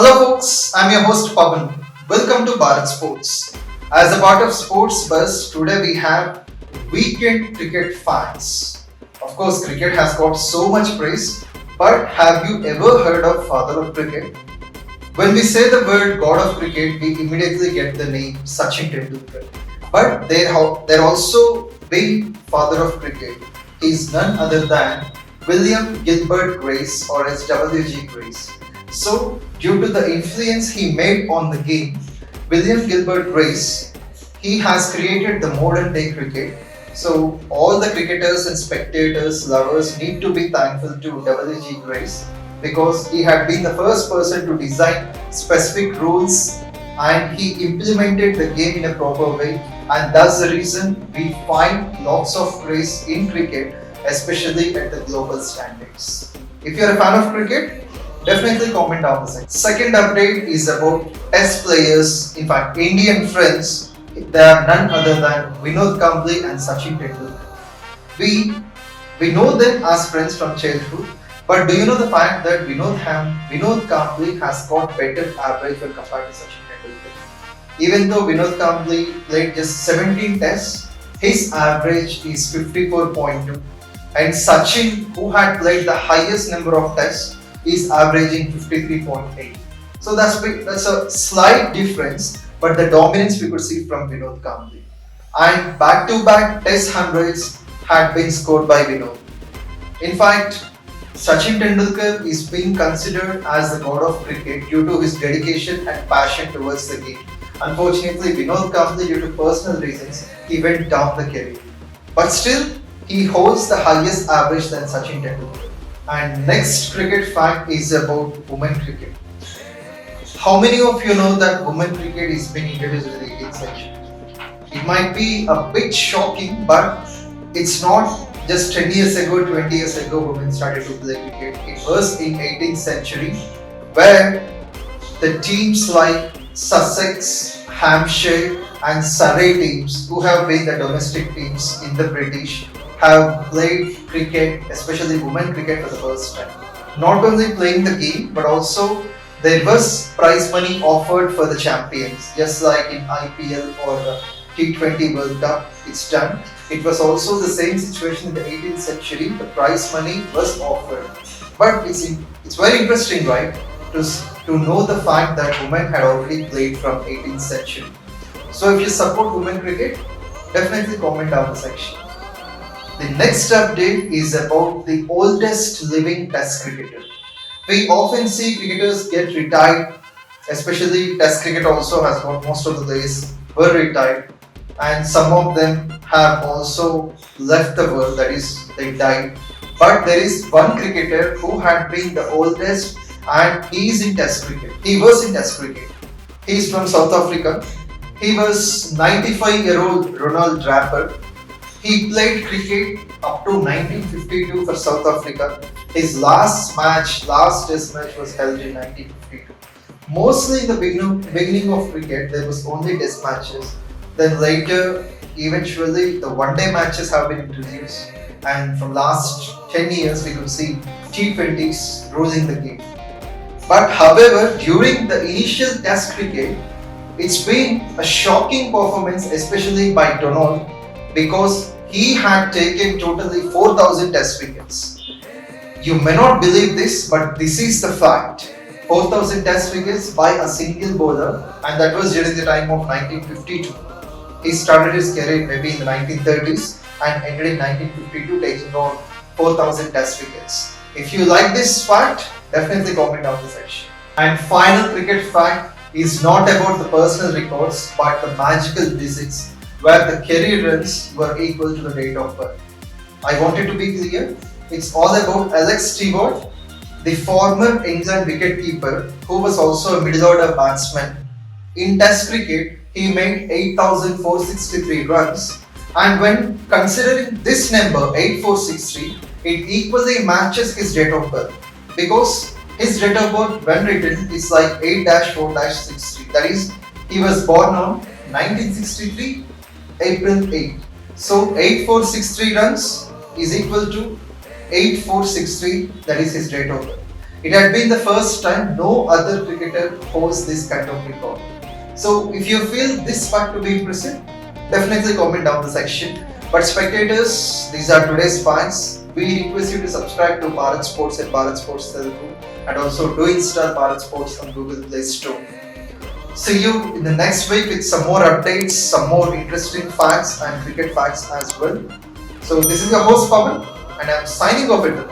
Hello folks, I'm your host Pavan. Welcome to Bharat Sports. As a part of Sports Buzz, today we have weekend cricket fans. Of course, cricket has got so much praise, but have you ever heard of father of cricket? When we say the word god of cricket, we immediately get the name Sachin Tendulkar. But there also big father of cricket. He is none other than William Gilbert Grace or as WG Grace. So, due to the influence he made on the game, William Gilbert Grace, he has created the modern day cricket. So, all the cricketers and spectators, lovers need to be thankful to WG Grace because he had been the first person to design specific rules and he implemented the game in a proper way, and that's the reason we find lots of praise in cricket, especially at the global standards. If you're a fan of cricket, definitely comment down the side. Second update is about test players, in fact Indian friends. They are none other than Vinod Kambli and Sachin Tendulkar. We know them as friends from childhood, but do you know the fact that Vinod Kambli has got better average when compared to Sachin Tendulkar? Even though Vinod Kambli played just 17 tests, his average is 54.2, and Sachin, who had played the highest number of tests, is averaging 53.8. So that's a slight difference, but the dominance we could see from Vinod Kambli. And back-to-back test hundreds had been scored by Vinod. In fact, Sachin Tendulkar is being considered as the god of cricket due to his dedication and passion towards the game. Unfortunately, Vinod Kambli, due to personal reasons, he went down the career. But still, he holds the highest average than Sachin Tendulkar. And next cricket fact is about women cricket. How many of you know that women cricket is being introduced in the 18th century? It might be a bit shocking, but it's not just 10 years ago, 20 years ago women started to play cricket. It was in 18th century where the teams like Sussex, Hampshire and Surrey teams, who have been the domestic teams in the British, have played cricket, especially women cricket, for the first time. Not only playing the game, but also there was prize money offered for the champions, just like in IPL or the T20 World Cup, it's done. It was also the same situation in the 18th century, the prize money was offered. But it's very interesting, right, to know the fact that women had already played from 18th century. So if you support women cricket, definitely comment down the section. The next update is about the oldest living test cricketer. We often see cricketers get retired, especially test cricket also has got most of the players were retired, and some of them have also left the world, that is, they died. But there is one cricketer who had been the oldest and he is in test cricket. He was in test cricket. He is from South Africa. He was 95-year-old Ronald Draper. He played cricket up to 1952 for South Africa. His last test match was held in 1952. Mostly in the beginning of cricket, there was only test matches. Then later, eventually, the one-day matches have been introduced. And from last 10 years, we could see T20s ruling the game. But however, during the initial test cricket, it's been a shocking performance, especially by Donald, because he had taken totally 4,000 test wickets. You may not believe this, but this is the fact. 4,000 test wickets by a single bowler, and that was during the time of 1952. He started his career maybe in the 1930s and ended in 1952 taking on 4,000 test wickets. If you like this fact, definitely comment down the section. And final cricket fact is not about the personal records but the magical visits where the career runs were equal to the date of birth. I wanted to be clear, it's all about Alex Stewart, the former England wicketkeeper who was also a middle order batsman. In Test cricket, he made 8,463 runs, and when considering this number 8,463, it equally matches his date of birth because his date of birth when written is like 8-4-63. That is, he was born on 1963 April 8. So 8463 runs is equal to 8463, that is his date of birth. It had been the first time no other cricketer holds this kind of record. So if you feel this fact to be impressive, definitely comment down the section. But spectators, these are today's fans. We request you to subscribe to Bharat Sports and Bharat Sports Telugu and also do install Bharat Sports on Google Play Store. See you in the next week with some more updates, some more interesting facts and cricket facts as well. So this is your host Pawan and I'm signing off at the